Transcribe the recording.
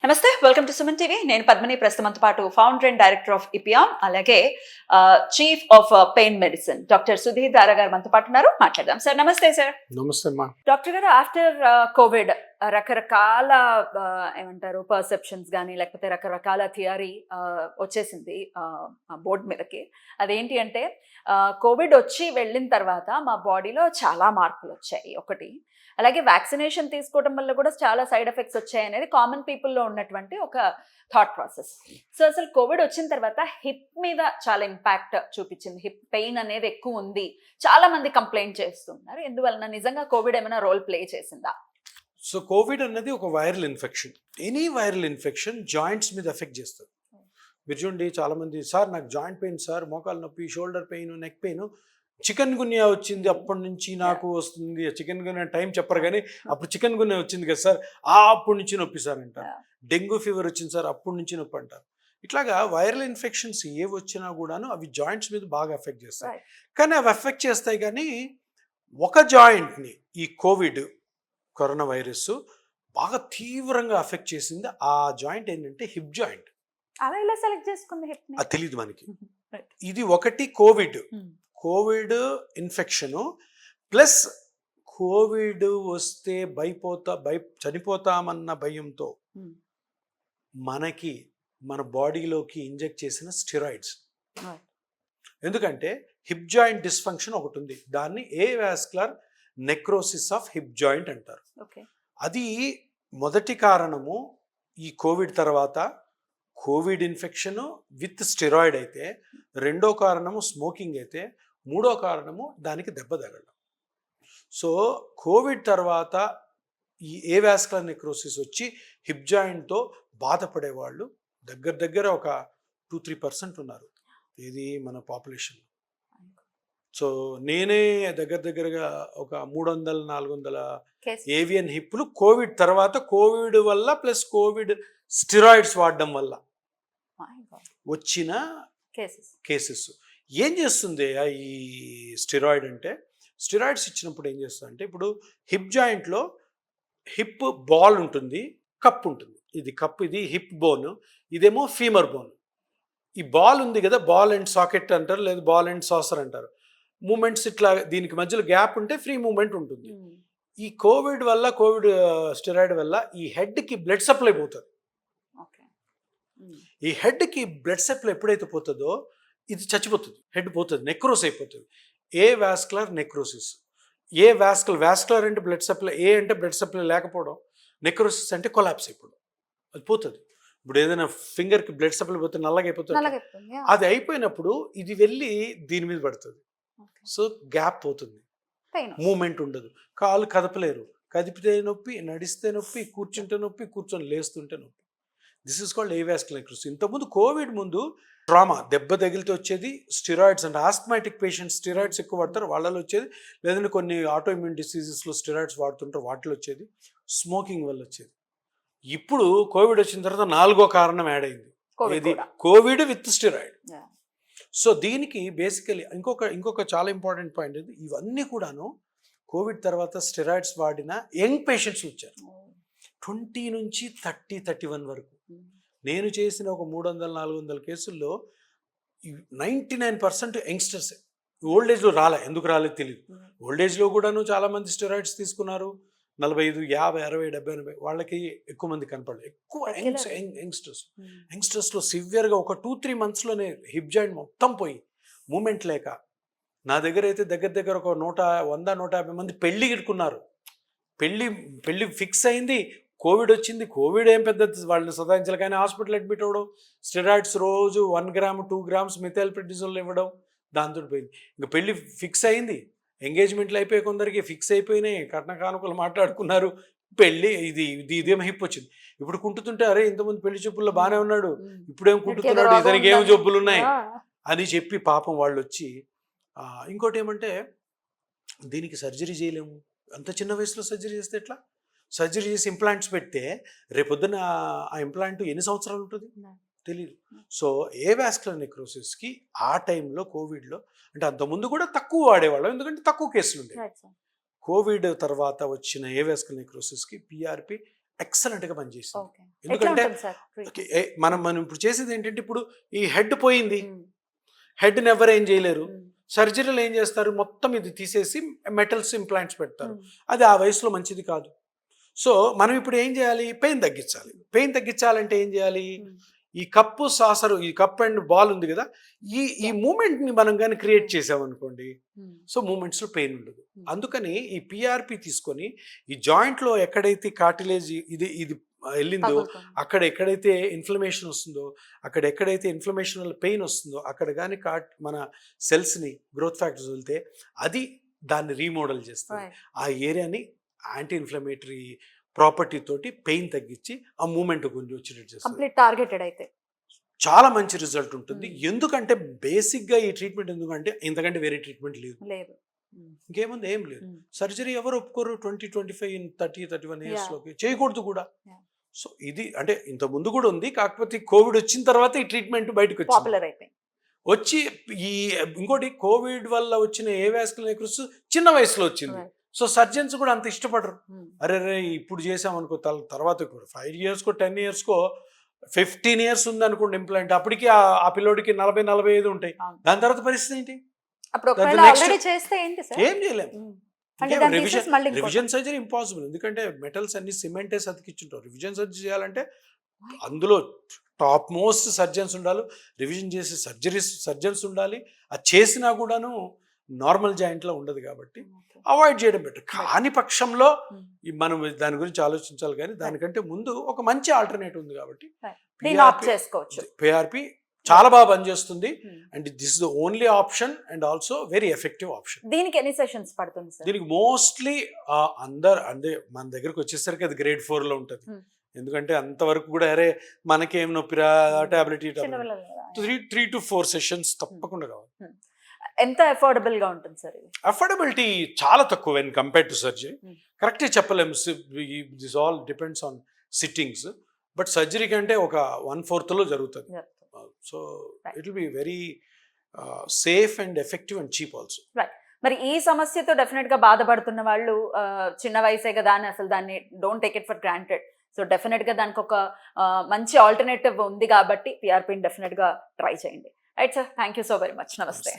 నమస్తే, welcome to Suman TV. నేను పద్మిని. ప్రస్తుతంతో పాటు ఫౌండర్ అండ్ డైరెక్టర్ ఆఫ్ ఇపియాన్, అలాగే chief of pain medicine doctor Sudheer దారా గారు మనతో పాటు ఉన్నారు. మాట్లాడదాం. సార్ నమస్తే. సార్ నమస్తే అమ్మా. డాక్టర్ గారు, ఆఫ్టర్ కోవిడ్ రకరకాల ఏమంటారు పర్సెప్షన్స్ కానీ లేకపోతే రకరకాల థియరీ వచ్చేసింది బోర్డు మీదకి. అదేంటి అంటే కోవిడ్ వచ్చి వెళ్ళిన తర్వాత మా బాడీలో చాలా మార్పులు వచ్చాయి ఒకటి, అలాగే వ్యాక్సినేషన్ తీసుకోవడం వల్ల కూడా చాలా సైడ్ ఎఫెక్ట్స్ వచ్చాయి అనేది కామన్ పీపుల్లో ఉన్నటువంటి ఒక థాట్ ప్రాసెస్. సో అసలు కోవిడ్ వచ్చిన తర్వాత హిప్ మీద చాలా ఇంపాక్ట్ చూపించింది. హిప్ పెయిన్ అనేది ఎక్కువ ఉంది, చాలా మంది కంప్లైంట్ చేస్తున్నారు. ఎందువలన నిజంగా కోవిడ్ ఏమైనా రోల్ ప్లే చేసిందా? సో కోవిడ్ అన్నది ఒక viral infection. Any viral infection joints మీద ఎఫెక్ట్ చేస్తుంది. మీరు చూడండి, చాలామంది సార్ నాకు జాయింట్ పెయిన్ సార్, మోకాలు నొప్పి, shoulder pain, neck pain, chikungunya వచ్చింది అప్పటి నుంచి నాకు వస్తుంది. చికెన్ గున్యా టైం చెప్పరు కానీ అప్పుడు చికెన్ గున్యా వచ్చింది కదా సార్, అప్పటి నుంచి నొప్పి సార్ అంటారు. డెంగ్యూ ఫీవర్ వచ్చింది సార్, అప్పటి నుంచి నొప్పి అంటారు. ఇట్లాగా వైరల్ ఇన్ఫెక్షన్స్ ఏవి వచ్చినా కూడాను అవి జాయింట్స్ మీద బాగా ఎఫెక్ట్ చేస్తాయి. కానీ అవి ఎఫెక్ట్ చేస్తాయి కానీ ఒక జాయింట్ని ఈ కరోనా వైరస్ బాగా తీవ్రంగా ఎఫెక్ట్ చేసింది. ఆ జాయింట్ ఏంటంటే హిప్ జాయింట్. అలా ఎలా సెలెక్ట్ చేసుకుంది హిప్ ని? అది తెలియదు మనకి. ఇది ఒకటి కోవిడ్ ఇన్ఫెక్షను ప్లస్ కోవిడ్ వస్తే చనిపోతామన్న భయంతో మన బాడీలోకి ఇంజెక్ట్ చేసిన స్టెరాయిడ్స్. ఎందుకంటే హిప్ జాయింట్ డిస్ఫంక్షన్ ఒకటి ఉంది, దాన్ని avascular necrosis of hip joint అంటారు. అది మొదటి కారణము ఈ కోవిడ్ తర్వాత కోవిడ్ ఇన్ఫెక్షన్ విత్ స్టెరాయిడ్ అయితే, రెండో కారణము స్మోకింగ్ అయితే, మూడో కారణము దానికి దెబ్బ తగలడం. సో కోవిడ్ తర్వాత ఈ ఏవాస్కులర్ నెక్రోసిస్ వచ్చి హిప్ జాయింట్తో బాధపడే వాళ్ళు దగ్గర ఒక 2-3% ఉన్నారు ఇది మన పాపులేషన్. సో నేనే దగ్గరగా ఒక 300-400 ఏవియన్ హిప్లు కోవిడ్ తర్వాత, కోవిడ్ వల్ల ప్లస్ కోవిడ్ స్టెరాయిడ్స్ వాడడం వల్ల వచ్చిన కేసెస్. ఏం చేస్తుంది ఈ స్టెరాయిడ్ అంటే, స్టెరాయిడ్స్ ఇచ్చినప్పుడు ఏం చేస్తుంది అంటే, ఇప్పుడు హిప్ జాయింట్లో హిప్ బాల్ ఉంటుంది, కప్ ఉంటుంది. ఇది కప్, ఇది హిప్ బోన్, ఇదేమో ఫీమర్ బోన్. ఈ బాల్ ఉంది కదా, బాల్ అండ్ సాకెట్ అంటారు, లేదా బాల్ అండ్ సాసర్ అంటారు. మూమెంట్స్ ఇట్లా దీనికి మధ్యలో గ్యాప్ ఉంటే ఫ్రీ మూమెంట్ ఉంటుంది. ఈ కోవిడ్ స్టెరాయిడ్ వల్ల ఈ హెడ్కి బ్లడ్ సప్లై పోతుంది. ఈ హెడ్కి బ్లడ్ సప్లై ఎప్పుడైతే పోతుందో ఇది చచ్చిపోతుంది, హెడ్ పోతుంది, నెక్రోస్ అయిపోతుంది. Avascular necrosis. వాస్కులర్ అంటే బ్లడ్ సప్లై, ఏ అంటే బ్లడ్ సప్లై లేకపోవడం, నెక్రోసిస్ అంటే కొలాప్స్ అయిపోవడం, అది పోతుంది. ఇప్పుడు ఏదైనా ఫింగర్కి బ్లడ్ సప్లై పోతే నల్లగా అయిపోతుంది, అది అయిపోయినప్పుడు ఇది వెళ్ళి దీని మీద పడుతుంది. సో గ్యాప్ పోతుంది, మూమెంట్ ఉండదు, కాలు కదపలేరు, కదిపితే నొప్పి, నడిస్తే నొప్పి, కూర్చుంటే నొప్పి, కూర్చొని లేస్తుంటే నొప్పి. This is called avascular necrosis. ఇంతకుముందు కోవిడ్ ముందు ట్రామా, దెబ్బ తగిలితే వచ్చేది స్టెరాయిడ్స్. అంటే ఆస్మాటిక్ పేషెంట్స్ స్టెరాయిడ్స్ ఎక్కువ వాడతారు, వాళ్ళలో వచ్చేది. లేదంటే కొన్ని ఆటోఇమ్యూన్ డిసీజెస్లో స్టెరాయిడ్స్ వాడుతుంటారు, వాటిలో వచ్చేది. స్మోకింగ్ వల్ల వచ్చేది. ఇప్పుడు కోవిడ్ వచ్చిన తర్వాత 4వ కారణం యాడ్ అయింది, ఇది కోవిడ్ విత్ స్టెరాయిడ్. సో దీనికి బేసికలీ ఇంకొక చాలా ఇంపార్టెంట్ పాయింట్ ఇది, ఇవన్నీ కూడాను కోవిడ్ తర్వాత స్టెరాయిడ్స్ వాడిన యంగ్ పేషెంట్స్ వచ్చారు. 20 నుంచి 30-31 వరకు. నేను చేసిన ఒక 300-400 కేసుల్లో 99% యంగ్స్టర్సే. ఓల్డ్ ఏజ్లో ఎందుకు రాలేదు తెలియదు. ఓల్డ్ ఏజ్లో కూడాను చాలామంది స్టెరాయిడ్స్ తీసుకున్నారు. 45, 50, 60, 70, 80 వాళ్ళకి ఎక్కువ మంది కనపడలేదు. ఎక్కువ యంగ్స్టర్స్లో సివియర్గా ఒక 2-3 మంత్స్లోనే హిప్ జాయింట్ మొత్తం పోయి మూమెంట్ లేక, నా దగ్గర అయితే దగ్గర ఒక 100-150 మంది పెళ్ళి గిట్టుకున్నారు. పెళ్ళి ఫిక్స్ అయింది, కోవిడ్ వచ్చింది. కోవిడ్ ఏం పెద్ద వాళ్ళని సదాయించాలి కానీ హాస్పిటల్ అడ్మిట్ అవ్వడం, స్టెరాయిడ్స్ రోజు 1 గ్రామ్ 2 గ్రామ్స్ మిథైల్ప్రెడ్నిజోల్ ఇవ్వడం, దాంతో పోయింది. ఇంకా పెళ్ళి ఫిక్స్ అయింది, ఎంగేజ్మెంట్లు అయిపోయి, కొందరికి ఫిక్స్ అయిపోయినాయి, కట్న కానుకలు మాట్లాడుకున్నారు, పెళ్ళి ఇదేం హిప్ వచ్చింది. ఇప్పుడు కుంటుతుంటే అరే ఇంతకుముందు పెళ్లి చూపుల్లో బాగానే ఉన్నాడు, ఇప్పుడేం కుంటుతున్నాడు, ఇతనికి ఏం జబ్బులు ఉన్నాయి అని చెప్పి పాపం వాళ్ళు వచ్చి. ఇంకోటి ఏమంటే, దీనికి సర్జరీ చేయలేము, అంత చిన్న వయసులో సర్జరీ చేస్తే ఎట్లా? సర్జరీ చేసి ఇంప్లాంట్స్ పెడితే రేపొద్దున ఆ ఇంప్లాంట్ ఎన్ని సంవత్సరాలు ఉంటుంది తెలియదు. సో ఏవాస్కులర్ నెక్రోసిస్కి ఆ టైంలో కోవిడ్లో, అంటే అంతకుముందు కూడా తక్కువ వాడేవాళ్ళం, ఎందుకంటే తక్కువ కేసులు ఉండేవి. కోవిడ్ తర్వాత వచ్చిన ఏవాస్కులర్ నెక్రోసిస్కి PRP ఎక్సలెంట్ గా పనిచేసింది. ఓకే. ఎట్లా ఎందుకంటే ఉంటుంది సార్ ఓకే, ట్రీట్మెంట్? మనం ఇప్పుడు చేసేది ఏంటంటే, ఇప్పుడు ఈ హెడ్ పోయింది, హెడ్ని ఎవరు ఏం చేయలేరు. సర్జరీలో ఏం చేస్తారు, మొత్తం ఇది తీసేసి మెటల్స్ ఇంప్లాంట్స్ పెడతారు. అది ఆ వయసులో మంచిది కాదు. సో మనం ఇప్పుడు ఏం చేయాలి, పెయిన్ తగ్గించాలి. పెయిన్ తగ్గించాలంటే ఏం చేయాలి, ఈ కప్పు సాసరు, ఈ కప్ అండ్ బాల్ ఉంది కదా, ఈ మూమెంట్ ని మనం కానీ క్రియేట్ చేసామనుకోండి, సో మూమెంట్స్ లో పెయిన్ ఉండదు. అందుకని ఈ పిఆర్పి తీసుకొని ఈ జాయింట్ లో ఎక్కడైతే కార్టిలేజ్ ఇది వెళ్ళిందో, అక్కడ ఎక్కడైతే ఇన్ఫ్లమేషన్ వస్తుందో, అక్కడ ఎక్కడైతే ఇన్ఫ్లమేషన్ వల్ల పెయిన్ వస్తుందో, అక్కడ కానీ మన సెల్స్ ని గ్రోత్ ఫ్యాక్టర్స్ వెళ్తే అది దాన్ని రీమోడల్ చేస్తుంది. ఆ ఏరియాని యాంటీ ఇన్ఫ్లమేటరీ ప్రాపర్టీ తోటి పెయిన్ తగ్గించి ఆ మూమెంట్ కొంచెం వచ్చేటట్టు చేస్తుంది. కంప్లీట్ టార్గెటెడ్ అయితే చాలా మంచి రిజల్ట్ ఉంటుంది. ఎందుకంటే బేసిక్ గా ఈ ట్రీట్మెంట్ ఎందుకంటే ఇంతకంటే వేరే ట్రీట్మెంట్ లేదు. ఇంకేముంది, ఏం లేదు. సర్జరీ ఎవరు ఒప్పుకోరు 20-25 30-31 ఇయర్స్ లోకి, చేయకూడదు కూడా. సో ఇది అంటే ఇంత ముందు కూడా ఉంది, కాకపోతే కోవిడ్ వచ్చిన తర్వాత ఈ ట్రీట్మెంట్ బయటకు వచ్చి ఈ ఇంకోటి కోవిడ్ వల్ల వచ్చిన ఏవాస్కులర్ నెక్రోసిస్ చిన్న వయసులో వచ్చింది. సో సర్జన్స్ కూడా అంత ఇష్టపడరు. అరే ఇప్పుడు చేసామనుకో, తర్వాత 5 ఇయర్స్కో 10 ఇయర్స్కో 15 ఇయర్స్ ఉంది అనుకోండి ఇంప్లాంట్, అప్పటికి ఆ పిల్లోడికి 40-45 ఉంటాయి. దాని తర్వాత పరిస్థితి ఏంటి, ఏం చేయలేము. రివిజన్ సర్జరీ ఇంపాసిబుల్, ఎందుకంటే మెటల్స్ అన్ని సిమెంటే అతికిచ్చుంటారు. రివిజన్ సర్జరీ చేయాలంటే అందులో టాప్ మోస్ట్ సర్జన్స్ ఉండాలి, రివిజన్ చేసే సర్జన్స్ ఉండాలి. అది చేసినా కూడాను నార్మల్ జాయింట్లో ఉండదు కాబట్టి అవాయిడ్ చేయడం బెటర్. కాని పక్షంలో మనం దాని గురించి ఆలోచించాలి, కానీ దానికంటే ముందు ఒక మంచి ఆల్టర్నేటివ్ ఉంది కాబట్టి పిఆర్పి చాలా బాగా పనిచేస్తుంది. And this is the only option and also very effective option. దీనికి ఎన్ని సెషన్స్ పడుతుంది సార్? దీనికి మోస్ట్లీ అంటే మన దగ్గరకు వచ్చేసరికి అది గ్రేడ్ 4 లో ఉంటుంది. ఎందుకంటే అంతవరకు కూడా అరే మనకేం నొప్పిరా టాబ్లెట్ 3 to 4 సెషన్స్ తప్పకుండా కావాలి. ఎంత అఫోర్డబుల్ గా ఉంటుంది సార్? అఫోర్డబిలిటీ చాలా తక్కువ వెన్ కంపేర్ టు సర్జరీ. కరెక్ట్గా చెప్పలేము, this all depends on sittings. But surgery కంటే ఒక 1/4 లో జరుగుతుంది. So it will be very safe and effective and cheap also. మరి ఈ సమస్యతో డెఫినెట్ గా బాధపడుతున్న వాళ్ళు చిన్న వయసే కదా అని అసలు దాన్ని don't take it for granted. So definite గా దానికి ఒక మంచి ఆల్టర్నేటివ్ ఉంది కాబట్టి పిఆర్పిని డెఫినెట్ గా ట్రై చేయండి. Right sir, thank you so very much. నమస్తే.